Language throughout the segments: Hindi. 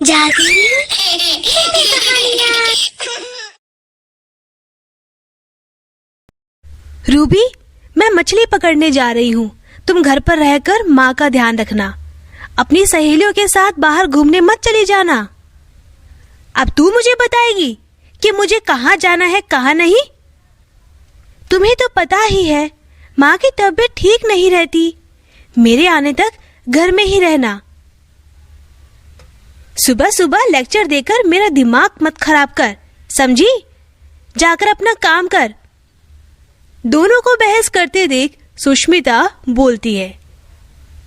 जादू रूबी, मैं मछली पकड़ने जा रही हूँ। तुम घर पर रहकर माँ का ध्यान रखना। अपनी सहेलियों के साथ बाहर घूमने मत चली जाना। अब तू मुझे बताएगी कि मुझे कहाँ जाना है कहाँ नहीं? तुम्हें तो पता ही है, माँ की तबीयत ठीक नहीं रहती। मेरे आने तक घर में ही रहना। सुबह सुबह लेक्चर देकर मेरा दिमाग मत खराब कर, समझी? जाकर अपना काम कर। दोनों को बहस करते देख सुष्मिता बोलती है,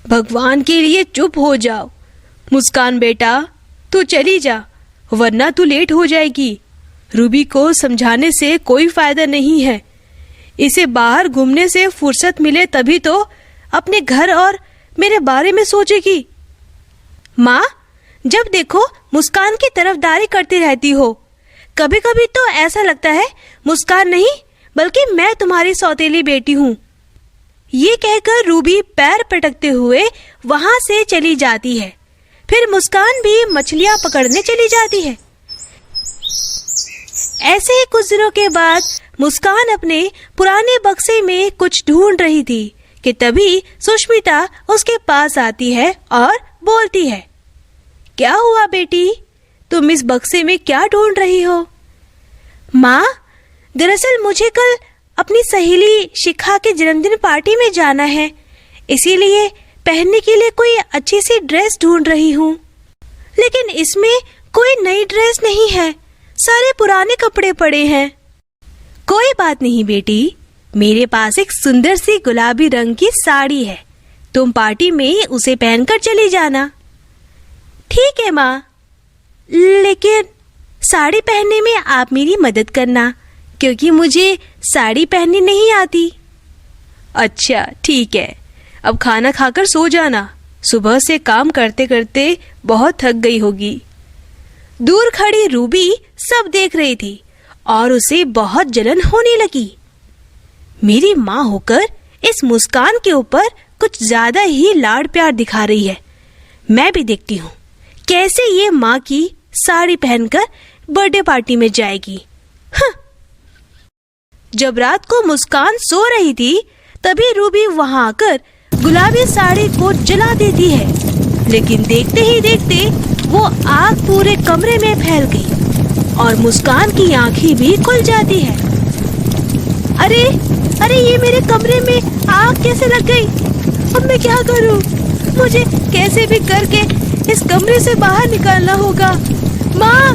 भगवान के लिए चुप हो जाओ। मुस्कान बेटा, तू चली जा, वरना तू लेट हो जाएगी। रूबी को समझाने से कोई फायदा नहीं है। इसे बाहर घूमने से फुर्सत मिले तभी तो अपने घर और मेरे बारे में सोचेगी। माँ, जब देखो मुस्कान की तरफदारी करती रहती हो। कभी कभी तो ऐसा लगता है मुस्कान नहीं बल्कि मैं तुम्हारी सौतेली बेटी हूँ। ये कहकर रूबी पैर पटकते हुए वहां से चली जाती है। फिर मुस्कान भी मछलियां पकड़ने चली जाती है। ऐसे ही कुछ दिनों के बाद मुस्कान अपने पुराने बक्से में कुछ ढूंढ रही थी कि तभी सुष्मिता उसके पास आती है और बोलती है, क्या हुआ बेटी, तुम इस बक्से में क्या ढूंढ रही हो? माँ, दरअसल मुझे कल अपनी सहेली शिखा के जन्मदिन पार्टी में जाना है, इसीलिए पहनने के लिए कोई अच्छी सी ड्रेस ढूंढ रही हूँ। लेकिन इसमें कोई नई ड्रेस नहीं है, सारे पुराने कपड़े पड़े हैं। कोई बात नहीं बेटी, मेरे पास एक सुंदर सी गुलाबी रंग की साड़ी है, तुम पार्टी में उसे पहनकर चली जाना। ठीक है माँ, लेकिन साड़ी पहनने में आप मेरी मदद करना, क्योंकि मुझे साड़ी पहननी नहीं आती। अच्छा ठीक है, अब खाना खाकर सो जाना, सुबह से काम करते करते बहुत थक गई होगी। दूर खड़ी रूबी सब देख रही थी और उसे बहुत जलन होने लगी। मेरी माँ होकर इस मुस्कान के ऊपर कुछ ज्यादा ही लाड़ प्यार दिखा रही है। मैं भी देखती हूँ कैसे ये माँ की साड़ी पहनकर बर्थडे पार्टी में जाएगी। जब रात को मुस्कान सो रही थी तभी रूबी वहां आकर गुलाबी साड़ी को जला देती है। लेकिन देखते ही देखते वो आग पूरे कमरे में फैल गई और मुस्कान की आंखें भी खुल जाती है। अरे अरे, ये मेरे कमरे में आग कैसे लग गई? अब मैं क्या करूं? मुझे कैसे भी करके इस कमरे से बाहर निकालना होगा। माँ!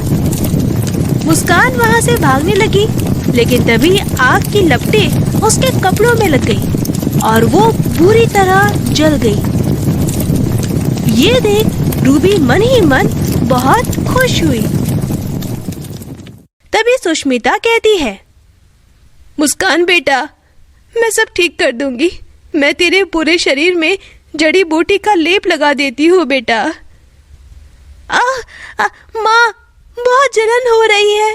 मुस्कान वहां से भागने लगी, लेकिन तभी आग की लपटें उसके कपड़ों में लग गई और वो बुरी तरह जल गई। ये देख रूबी मन ही मन बहुत खुश हुई। तभी सुष्मिता कहती है, मुस्कान बेटा, मैं सब ठीक कर दूंगी। मैं तेरे पूरे शरीर में जड़ी बूटी का लेप लगा देती हूँ बेटा। माँ, बहुत जलन हो रही है।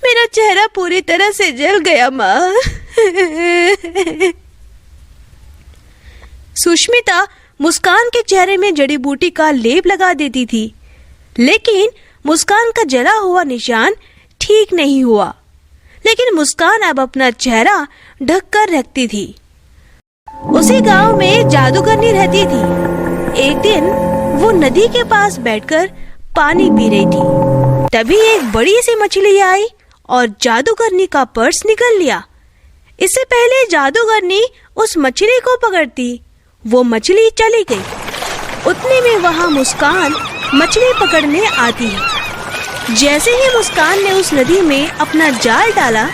मेरा चेहरा पूरी तरह से जल गया माँ। सुष्मिता मुस्कान के चेहरे में जड़ी बूटी का लेप लगा देती थी, लेकिन मुस्कान का जला हुआ निशान ठीक नहीं हुआ। लेकिन मुस्कान अब अपना चेहरा ढककर रखती थी। उसी गांव में जादूगरनी रहती थी। एक दिन वो नदी के पास बैठकर पानी पी रही थी। तभी एक बड़ी सी मछली आई और जादूगरनी का पर्स निकाल लिया। इससे पहले जादूगरनी उस मछली को पकड़ती, वो मछली चली गई। उतने में वहाँ मुस्कान मछली पकड़ने आती है। जैसे ही मुस्कान ने उस नदी में अपना जाल डाला,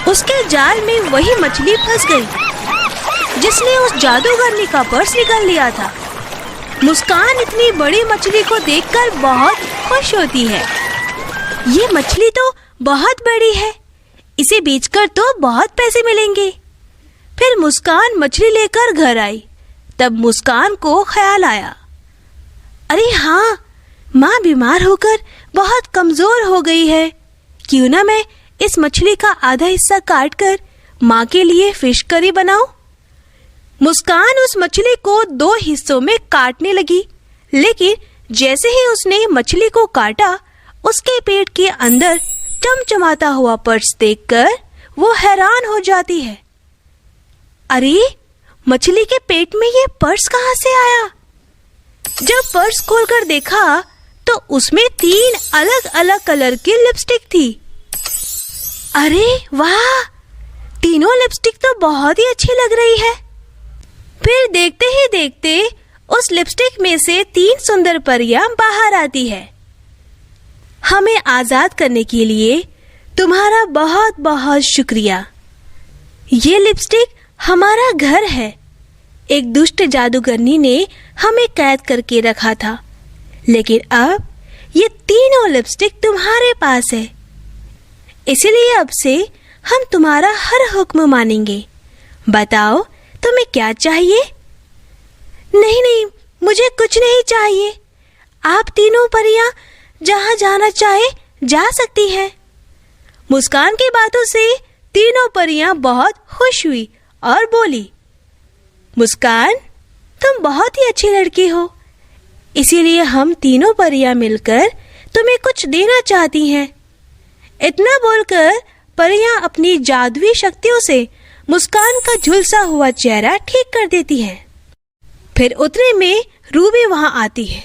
उसके जाल में वही मछली फंस गई जिसने उस जादूगरनी का पर्स निकाल लिया था। मुस्कान इतनी बड़ी मछली को देखकर बहुत खुश होती है। ये मछली तो बहुत बड़ी है, इसे बेचकर तो बहुत पैसे मिलेंगे। फिर मुस्कान मछली लेकर घर आई। तब मुस्कान को ख्याल आया, अरे हाँ, माँ बीमार होकर बहुत कमजोर हो गई है। क्यों ना मैं इस मछली का आधा हिस्सा काटकर माँ के लिए फिश करी बनाऊं। मुस्कान उस मछली को 2 हिस्सों में काटने लगी, लेकिन जैसे ही उसने मछली को काटा, उसके पेट के अंदर चमचमाता हुआ पर्स देखकर वो हैरान हो जाती है। अरे, मछली के पेट में ये पर्स कहाँ से आया? जब पर्स खोलकर देखा तो उसमें 3 अलग अलग कलर की लिपस्टिक थी। अरे वाह, तीनों लिपस्टिक तो बहुत ही अच्छी लग रही है। फिर देखते ही देखते उस लिपस्टिक में से 3 सुंदर परियां बाहर आती है। हमें आजाद करने के लिए तुम्हारा बहुत बहुत शुक्रिया। ये लिपस्टिक हमारा घर है। एक दुष्ट जादूगरनी ने हमें कैद करके रखा था, लेकिन अब ये तीनों लिपस्टिक तुम्हारे पास है। इसलिए अब से हम तुम्हारा हर हुक्म मानेंगे। बताओ, तुम्हें क्या चाहिए? नहीं नहीं, मुझे कुछ नहीं चाहिए। आप तीनों परियां जहां जाना चाहे जा सकती हैं। मुस्कान की बातों से तीनों परियां बहुत खुश हुई और बोली, मुस्कान, तुम बहुत ही अच्छी लड़की हो, इसीलिए हम तीनों परियां मिलकर तुम्हें कुछ देना चाहती हैं। इतना बोलकर परियां अपनी जादुई शक्तियों से मुस्कान का झुलसा हुआ चेहरा ठीक कर देती हैं। फिर उतने में रूबी वहां आती है।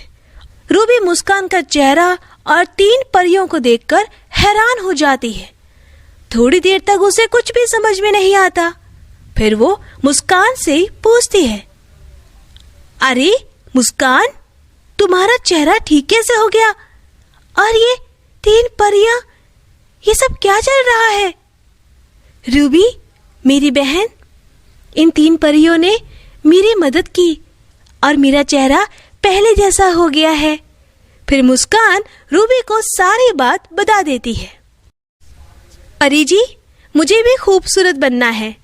रूबी मुस्कान का चेहरा और 3 परियों को देखकर हैरान हो जाती है। थोड़ी देर तक उसे कुछ भी समझ में नहीं आता। फिर वो मुस्कान से पूछती है, अरे मुस्कान, तुम्हारा चेहरा ठीक कैसे हो गया? और ये 3 परियां, ये सब क्या चल रहा है? रूबी, मेरी बहन, इन 3 परियों ने मेरी मदद की और मेरा चेहरा पहले जैसा हो गया है। फिर मुस्कान रूबी को सारी बात बता देती है। परी जी, मुझे भी खूबसूरत बनना है।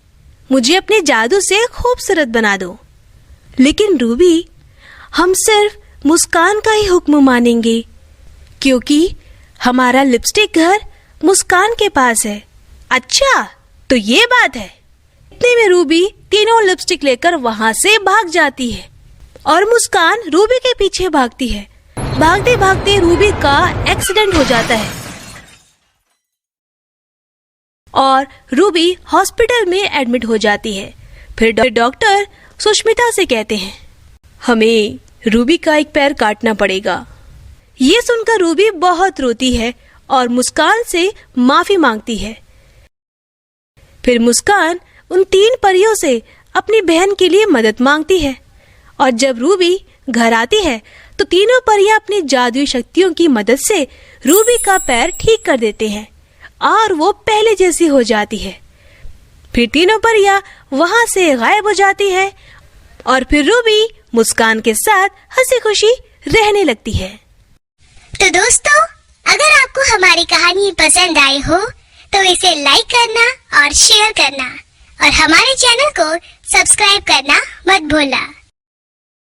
मुझे अपने जादू से खूबसूरत बना दो। लेकिन रूबी, हम सिर्फ मुस्कान का ही हुक्म मानेंगे, क्योंकि हमारा लिपस्टिक घर मुस्कान के पास है। अच्छा, तो ये बात है। इतने में रूबी तीनों लिपस्टिक लेकर वहां से भाग जाती है और मुस्कान रूबी के पीछे भागती है। भागते भागते रूबी का एक्सीडेंट हो जाता है और रूबी हॉस्पिटल में एडमिट हो जाती है। फिर डॉक्टर सुष्मिता से कहते हैं, हमें रूबी का एक पैर काटना पड़ेगा। ये सुनकर रूबी बहुत रोती है और मुस्कान से माफी मांगती है। फिर मुस्कान उन 3 परियों से अपनी बहन के लिए मदद मांगती है और जब रूबी घर आती है तो तीनों परियां अपनी जादुई शक्तियों की मदद से रूबी का पैर ठीक कर देते हैं और वो पहले जैसी हो जाती है। फिर तीनों परियां वहां से गायब हो जाती है और फिर रूबी मुस्कान के साथ हंसी खुशी रहने लगती है। तो दोस्तों, अगर आपको हमारी कहानी पसंद आई हो तो इसे लाइक करना और शेयर करना और हमारे चैनल को सब्सक्राइब करना मत भूलना।